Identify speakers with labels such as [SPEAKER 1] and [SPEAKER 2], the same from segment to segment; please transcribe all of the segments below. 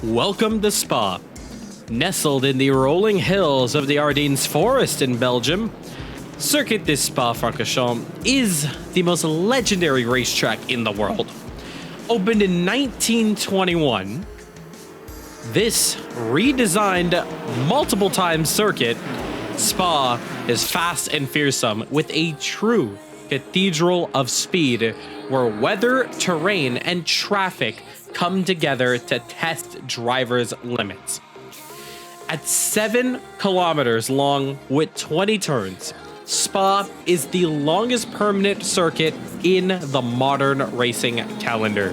[SPEAKER 1] Welcome to Spa. Nestled in the rolling hills of the Ardennes forest in Belgium, Circuit de Spa-Francorchamps is the most legendary racetrack in the world. Opened in 1921, this redesigned multiple times circuit, Spa, is fast and fearsome with a true cathedral of speed where weather, terrain, and traffic come together to test drivers' limits. At 7 kilometers long with 20 turns, Spa is the longest permanent circuit in the modern racing calendar.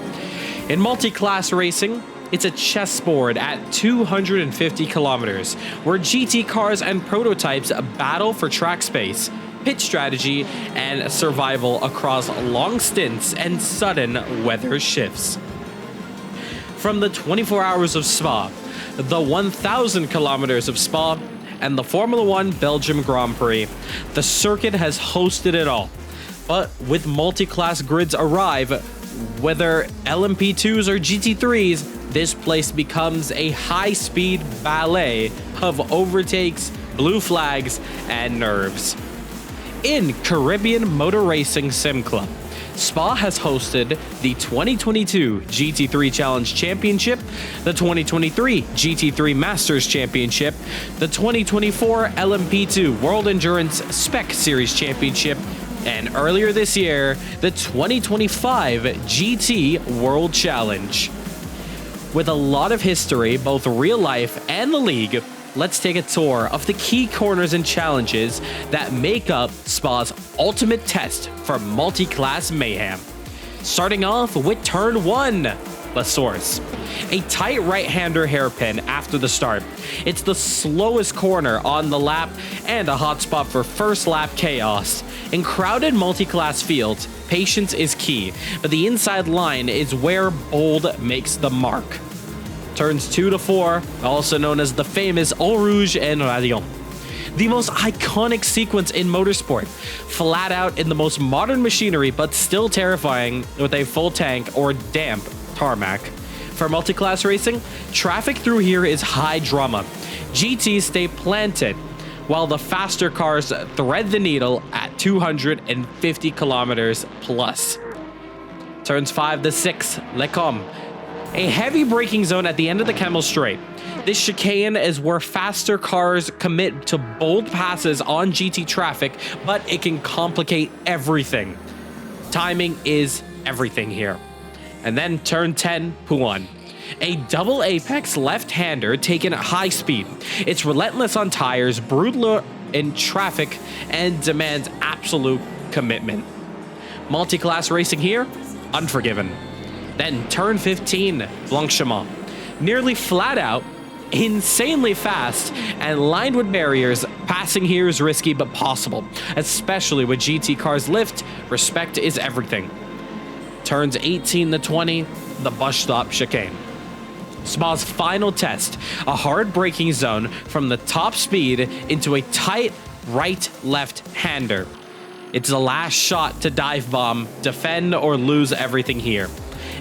[SPEAKER 1] In multi-class racing, it's a chessboard at 250 kilometers, where GT cars and prototypes battle for track space, pit strategy, and survival across long stints and sudden weather shifts. From the 24 hours of Spa, the 1,000 kilometers of Spa, and the Formula 1 Belgium Grand Prix, the circuit has hosted it all. But with multi-class grids arrive, whether LMP2s or GT3s, this place becomes a high-speed ballet of overtakes, blue flags, and nerves. In Caribbean Motor Racing Sim Club, Spa has hosted the 2022 GT3 Challenge Championship, the 2023 GT3 Masters Championship, the 2024 LMP2 World Endurance Spec Series Championship, and earlier this year, the 2025 GT World Challenge. With a lot of history, both real life and the league, let's take a tour of the key corners and challenges that make up Spa's ultimate test for multi-class mayhem. Starting off with turn 1, the source. A tight right-hander hairpin after the start. It's the slowest corner on the lap and a hot spot for first lap chaos. In crowded multi-class fields, patience is key, but the inside line is where bold makes the mark. Turns 2 to 4, also known as the famous Eau Rouge and Radion. The most iconic sequence in motorsport, flat out in the most modern machinery but still terrifying with a full tank or damp tarmac. For multi-class racing, traffic through here is high drama. GTs stay planted, while the faster cars thread the needle at 250 kilometers plus. Turns 5 to 6, Les Combes. A heavy braking zone at the end of the Kemmel Straight. This chicane is where faster cars commit to bold passes on GT traffic, but it can complicate everything. Timing is everything here. And then turn 10, Pouan. A double apex left-hander taken at high speed. It's relentless on tires, brutal in traffic, and demands absolute commitment. Multi-class racing here, unforgiven. Then turn 15, Blanchiment. Nearly flat out, insanely fast, and lined with barriers, passing here is risky but possible, especially with GT cars lift, respect is everything. Turns 18 to 20, the bus stop chicane. Spa's final test, a hard braking zone from the top speed into a tight right-left hander. It's the last shot to dive bomb, defend, or lose everything here.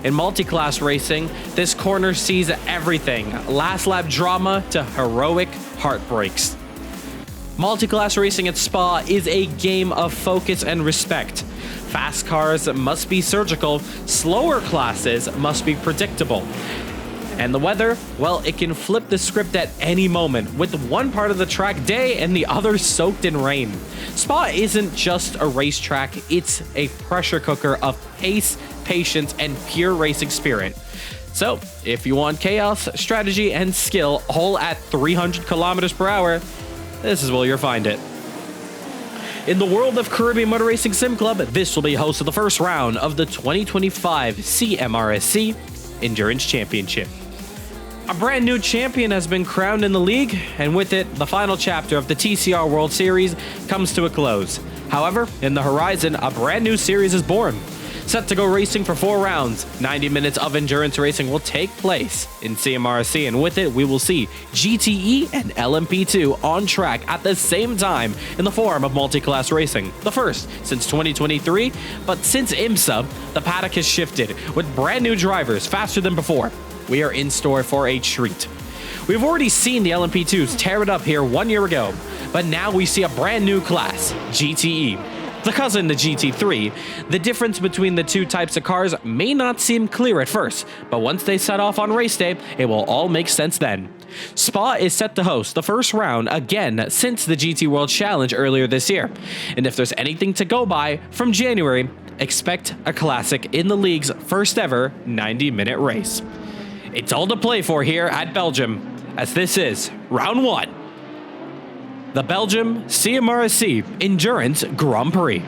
[SPEAKER 1] In multi-class racing, this corner sees everything, last lap drama to heroic heartbreaks. Multi-class racing at Spa is a game of focus and respect. Fast cars must be surgical, slower classes must be predictable. And the weather, well, it can flip the script at any moment, with one part of the track day and the other soaked in rain. Spa isn't just a racetrack, it's a pressure cooker of pace, patience, and pure racing spirit. So, if you want chaos, strategy, and skill all at 300 kilometers per hour, this is where you'll find it. In the world of Caribbean Motor Racing Sim Club, this will be host of the first round of the 2025 CMRSC Endurance Championship. A brand new champion has been crowned in the league, and with it, the final chapter of the TCR World Series comes to a close. However, in the horizon, a brand new series is born. Set to go racing for 4 rounds, 90 minutes of endurance racing will take place in CMRSC, and with it, we will see GTE and LMP2 on track at the same time in the form of multi-class racing. The first since 2023, but since IMSA, the paddock has shifted with brand new drivers faster than before. we are in store for a treat. We've already seen the LMP2s tear it up here 1 year ago, but now we see a brand new class, GTE. The cousin to GT3, the difference between the two types of cars may not seem clear at first, but once they set off on race day, it will all make sense then. Spa is set to host the first round again since the GT World Challenge earlier this year, and if there's anything to go by, from January, expect a classic in the league's first ever 90-minute race. It's all to play for here at Belgium, as this is round 1. The Belgium CMRSC Endurance Grand Prix.